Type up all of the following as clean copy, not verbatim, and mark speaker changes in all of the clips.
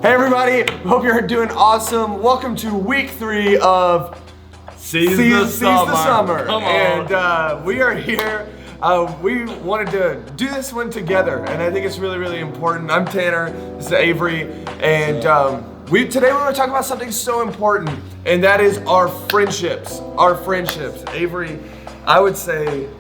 Speaker 1: Hey everybody, hope you're doing awesome. Welcome to week 3 of
Speaker 2: Seize the Summer.
Speaker 1: Come on. And we are here. We wanted to do this one together, and I think it's really, really important. I'm Tanner, this is Avery, and today we're going to talk about something so important, and that is our friendships. Our friendships. Avery, I would say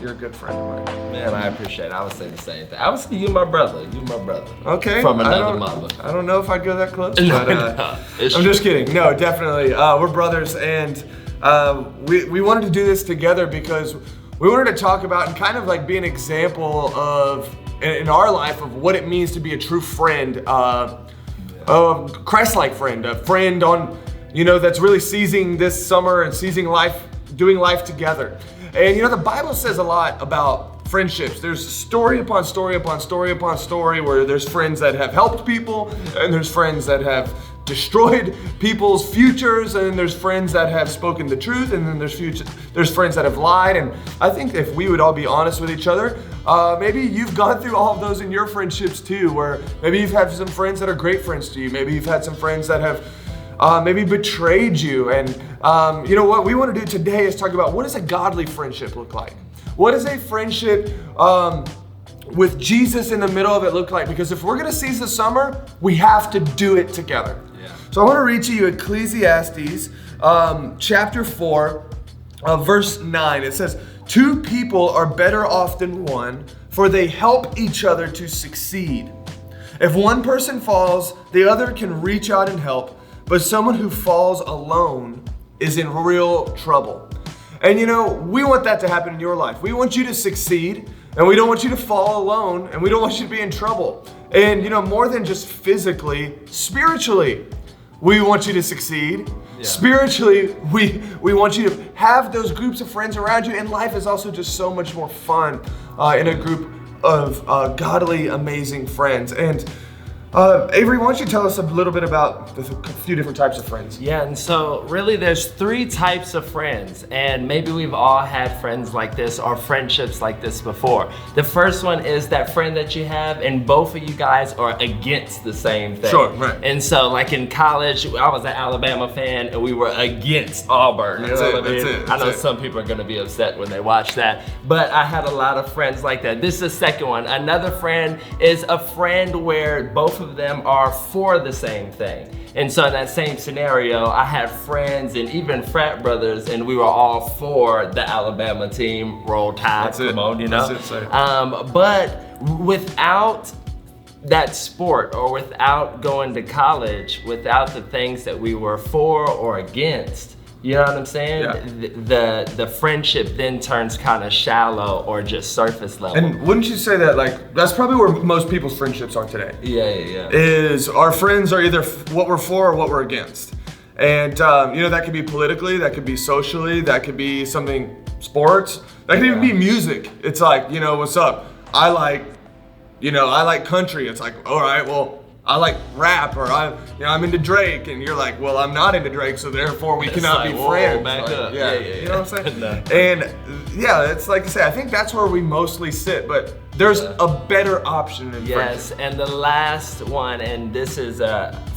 Speaker 1: you're a good friend of mine.
Speaker 2: Man, I appreciate it. I would say the same thing. I would say you my brother. You my brother.
Speaker 1: Okay.
Speaker 2: From another mother.
Speaker 1: I don't know if I'd go that close,
Speaker 2: No,
Speaker 1: but
Speaker 2: no,
Speaker 1: I'm just kidding. No, definitely. We're brothers, and we wanted to do this together because we wanted to talk about and kind of like be an example of, in our life, of what it means to be a true friend, a Christ-like friend, a friend on, that's really seizing this summer and seizing life, doing life together. And the Bible says a lot about friendships. There's story upon story upon story upon story where there's friends that have helped people, and there's friends that have destroyed people's futures, and then there's friends that have spoken the truth, and then there's friends that have lied. And I think if we would all be honest with each other, maybe you've gone through all of those in your friendships too, where maybe you've had some friends that are great friends to you. Maybe you've had some friends that have maybe betrayed you. And what we want to do today is talk about, what does a godly friendship look like? What does a friendship with Jesus in the middle of it look like? Because if we're going to seize the summer, we have to do it together. Yeah. So I want to read to you Ecclesiastes chapter 4, verse 9. It says, 2 people are better off than one, for they help each other to succeed. If one person falls, the other can reach out and help, but someone who falls alone is in real trouble. And we want that to happen in your life. We want you to succeed, and we don't want you to fall alone, and we don't want you to be in trouble. And more than just physically, spiritually, we want you to succeed. Yeah. Spiritually, we want you to have those groups of friends around you, and life is also just so much more fun in a group of godly, amazing friends. And Avery, why don't you tell us a little bit about a few different types of friends?
Speaker 2: Yeah, and so really there's 3 types of friends, and maybe we've all had friends like this or friendships like this before. The first one is that friend that you have and both of you guys are against the same thing.
Speaker 1: Sure, right.
Speaker 2: And so like in college, I was an Alabama fan and we were against Auburn.
Speaker 1: That's it.
Speaker 2: I know some people are gonna be upset when they watch that, but I had a lot of friends like that. This is the second one. Another friend is a friend where both of them are for the same thing. And so in that same scenario, I had friends and even frat brothers, and we were all for the Alabama team. Roll Tide, come on,
Speaker 1: That's it, sir.
Speaker 2: But without that sport, or without going to college, without the things that we were for or against, you know what I'm saying? Yeah. The friendship then turns kind of shallow or just surface level.
Speaker 1: And wouldn't you say that that's probably where most people's friendships are today?
Speaker 2: Yeah.
Speaker 1: Is our friends are either what we're for or what we're against. And that could be politically, that could be socially, that could be something sports, that could even be music. It's like, what's up? I like country. It's like, all right, well, I like rap, or I'm into Drake, and you're like, well, I'm not into Drake, so therefore we cannot be friends.
Speaker 2: Back up.
Speaker 1: Yeah. You know what I'm saying?
Speaker 2: No.
Speaker 1: And it's like I say, I think that's where we mostly sit, but there's a better option in friendship.
Speaker 2: Yes, and the last one, and this is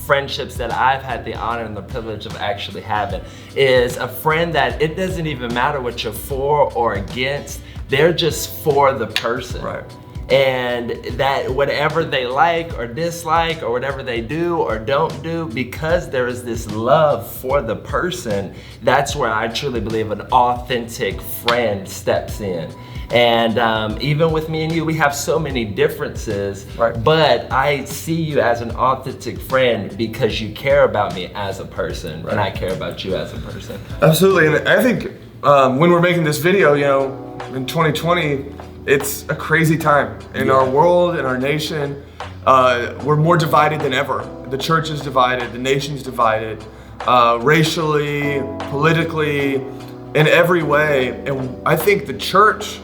Speaker 2: friendships that I've had the honor and the privilege of actually having, is a friend that it doesn't even matter what you're for or against, they're just for the person.
Speaker 1: Right.
Speaker 2: And that whatever they like or dislike or whatever they do or don't do, because there is this love for the person, that's where I truly believe an authentic friend steps in. And even with me and you, we have so many differences,
Speaker 1: right.
Speaker 2: But I see you as an authentic friend because you care about me as a person, right. And I care about you as a person.
Speaker 1: Absolutely, and I think when we're making this video, in 2020, it's a crazy time in our world, in our nation. We're more divided than ever. The church is divided, the nation's divided, racially, politically, in every way. And I think the church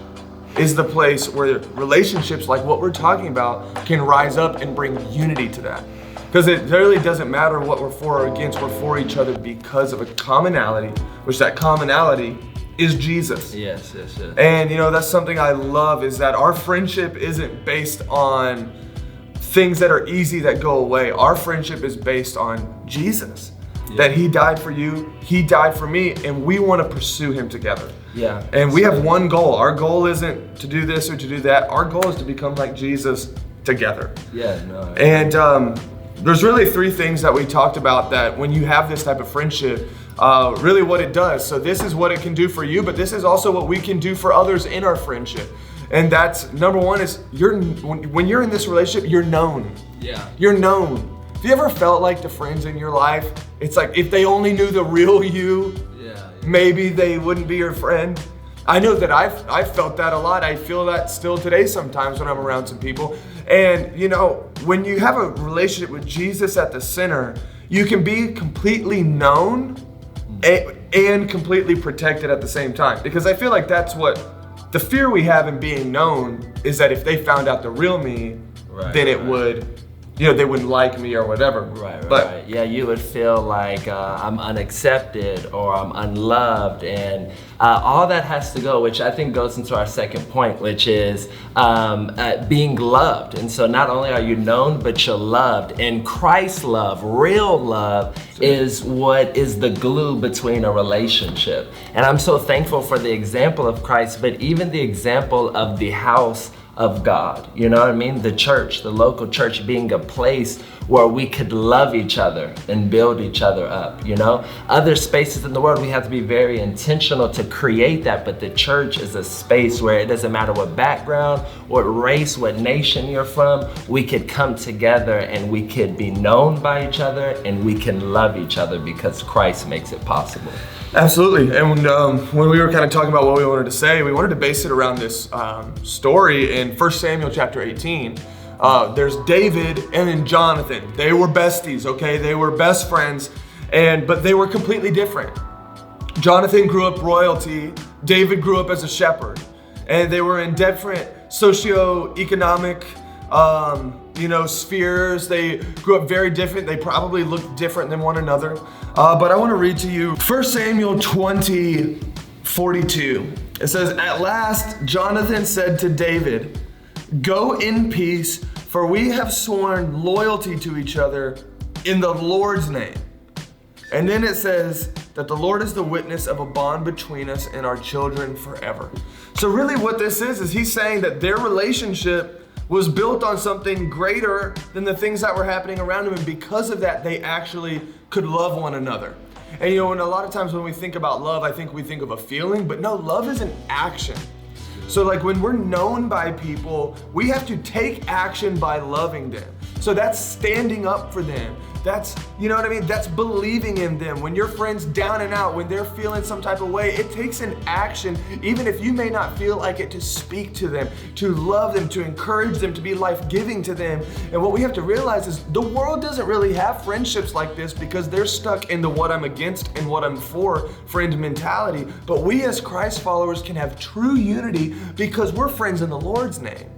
Speaker 1: is the place where relationships like what we're talking about can rise up and bring unity to that. Because it really doesn't matter what we're for or against, we're for each other because of a commonality, which that commonality is Jesus.
Speaker 2: Yes.
Speaker 1: And that's something I love, is that our friendship isn't based on things that are easy that go away. Our friendship is based on Jesus. That he died for you, he died for me, and we want to pursue him together.
Speaker 2: Yeah.
Speaker 1: And we have one goal. Our goal isn't to do this or to do that. Our goal is to become like Jesus together.
Speaker 2: Yeah, no.
Speaker 1: And there's really three things that we talked about that when you have this type of friendship, really what it does. So this is what it can do for you, but this is also what we can do for others in our friendship. And that's number one is when you're in this relationship, you're known.
Speaker 2: Yeah.
Speaker 1: You're known. Have you ever felt like the friends in your life, it's like if they only knew the real you, maybe they wouldn't be your friend? I know that I've felt that a lot. I feel that still today sometimes when I'm around some people. And you know, when you have a relationship with Jesus at the center, you can be completely known and completely protected at the same time. Because I feel like that's what the fear we have in being known is that if they found out the real me, then it would, you know, they wouldn't like me or whatever.
Speaker 2: Right. Yeah, you would feel like I'm unaccepted or I'm unloved, and all that has to go, which I think goes into our second point, which is being loved. And so not only are you known, but you're loved. And Christ's love, real love, is what is the glue between a relationship. And I'm so thankful for the example of Christ, but even the example of the house of God, you know what I mean? The church, the local church being a place where we could love each other and build each other up, you know? Other spaces in the world, we have to be very intentional to create that, but the church is a space where it doesn't matter what background, what race, what nation you're from, we could come together and we could be known by each other and we can love each other because Christ makes it possible.
Speaker 1: Absolutely. And when we were kind of talking about what we wanted to say, we wanted to base it around this story in 1 Samuel chapter 18. There's David and then Jonathan. They were besties, okay? They were best friends, but they were completely different. Jonathan grew up royalty. David grew up as a shepherd. And they were in different socioeconomic spheres. They grew up very different. They probably looked different than one another. But I want to read to you 1 Samuel 20:42. It says, "At last Jonathan said to David, 'Go in peace, for we have sworn loyalty to each other in the Lord's name.' And then it says that the Lord is the witness of a bond between us and our children forever." So really what this is he's saying that their relationship was built on something greater than the things that were happening around them, and because of that, they actually could love one another. And you know, and a lot of times when we think about love, I think we think of a feeling, but no, love is an action. So like when we're known by people, we have to take action by loving them. So that's standing up for them. That's, you know what I mean? That's believing in them. When your friend's down and out, when they're feeling some type of way, it takes an action, even if you may not feel like it, to speak to them, to love them, to encourage them, to be life-giving to them. And what we have to realize is the world doesn't really have friendships like this because they're stuck in the what I'm against and what I'm for friend mentality. But we as Christ followers can have true unity because we're friends in the Lord's name.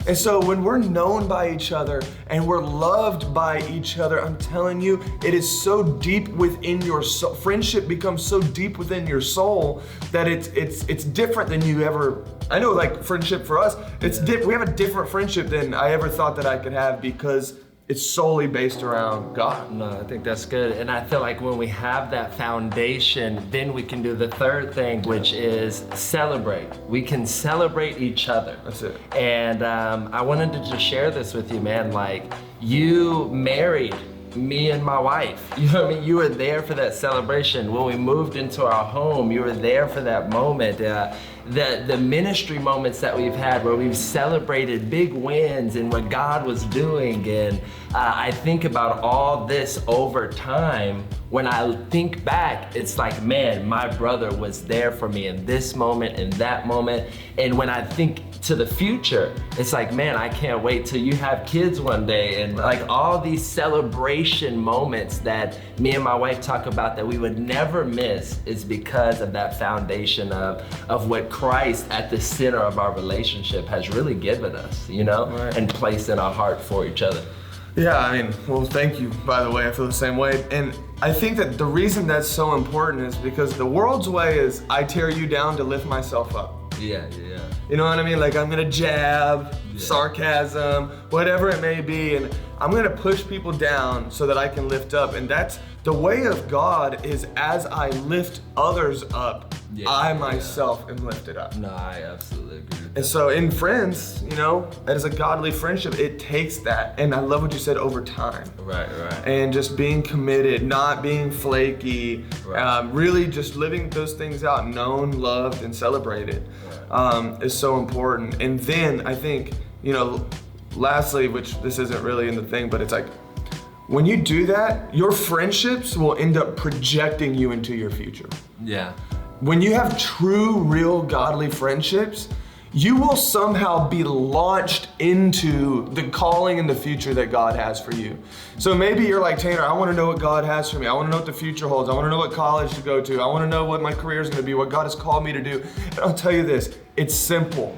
Speaker 1: And so when we're known by each other and we're loved by each other, I'm telling you, it is so deep within your soul. Friendship becomes so deep within your soul that it's different than you ever. I know, like friendship for us, we have a different friendship than I ever thought that I could have because it's solely based around God.
Speaker 2: No, I think that's good. And I feel like when we have that foundation, then we can do the third thing, which is celebrate. We can celebrate each other.
Speaker 1: That's it.
Speaker 2: And I wanted to just share this with you, man. Like, you married me and my wife. You know what I mean? You were there for that celebration. When we moved into our home, you were there for that moment. The ministry moments that we've had where we've celebrated big wins and what God was doing. And I think about all this over time. When I think back, it's like, man, my brother was there for me in this moment, in that moment. And when I think to the future, it's like, man, I can't wait till you have kids one day. And like all these celebration moments that me and my wife talk about that we would never miss is because of that foundation of what Christ at the center of our relationship has really given us, you know, and placed in our heart for each other.
Speaker 1: Yeah, I mean, well, thank you, by the way. I feel the same way. And I think that the reason that's so important is because the world's way is I tear you down to lift myself up.
Speaker 2: Yeah.
Speaker 1: You know what I mean? Like I'm gonna jab, sarcasm, whatever it may be, and I'm gonna push people down so that I can lift up. And that's the way of God, is as I lift others up, I myself am lifted up.
Speaker 2: No, I absolutely agree with that.
Speaker 1: And so in friends, you know, as a godly friendship, it takes that. And I love what you said, over time.
Speaker 2: Right.
Speaker 1: And just being committed, not being flaky, really just living those things out, known, loved, and celebrated, is so important. And then I think, you know, lastly, which this isn't really in the thing, but it's like, when you do that, your friendships will end up projecting you into your future.
Speaker 2: Yeah.
Speaker 1: When you have true, real, godly friendships, you will somehow be launched into the calling and the future that God has for you. So maybe you're like, Tanner, I want to know what God has for me. I want to know what the future holds. I want to know what college to go to. I want to know what my career is going to be, what God has called me to do. And I'll tell you this, it's simple.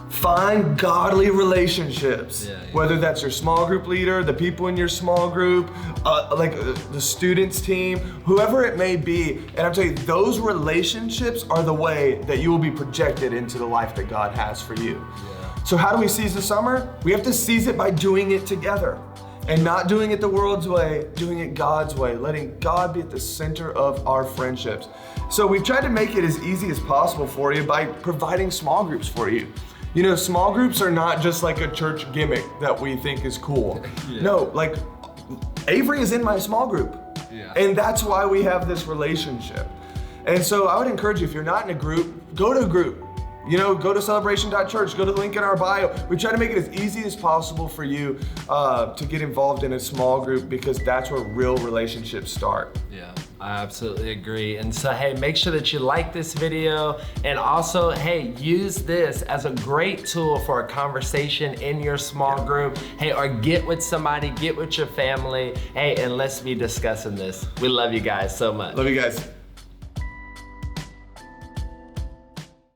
Speaker 1: Find godly relationships, whether that's your small group leader, the people in your small group, like the students team, whoever it may be. And I'm telling you, those relationships are the way that you will be projected into the life that God has for you. So how do we seize the summer? We have to seize it by doing it together. And not doing it the world's way, doing it God's way, letting God be at the center of our friendships. So we've tried to make it as easy as possible for you by providing small groups for you. You know, small groups are not just like a church gimmick that we think is cool. No, like Avery is in my small group. And that's why we have this relationship. And so I would encourage you, if you're not in a group, go to a group. You know, go to celebration.church, go to the link in our bio. We try to make it as easy as possible for you to get involved in a small group, because that's where real relationships start.
Speaker 2: Yeah, I absolutely agree. And so, hey, make sure that you like this video, and also, hey, use this as a great tool for a conversation in your small group. Hey, or get with somebody, get with your family. Hey, and let's be discussing this. We love you guys so much.
Speaker 1: Love you guys.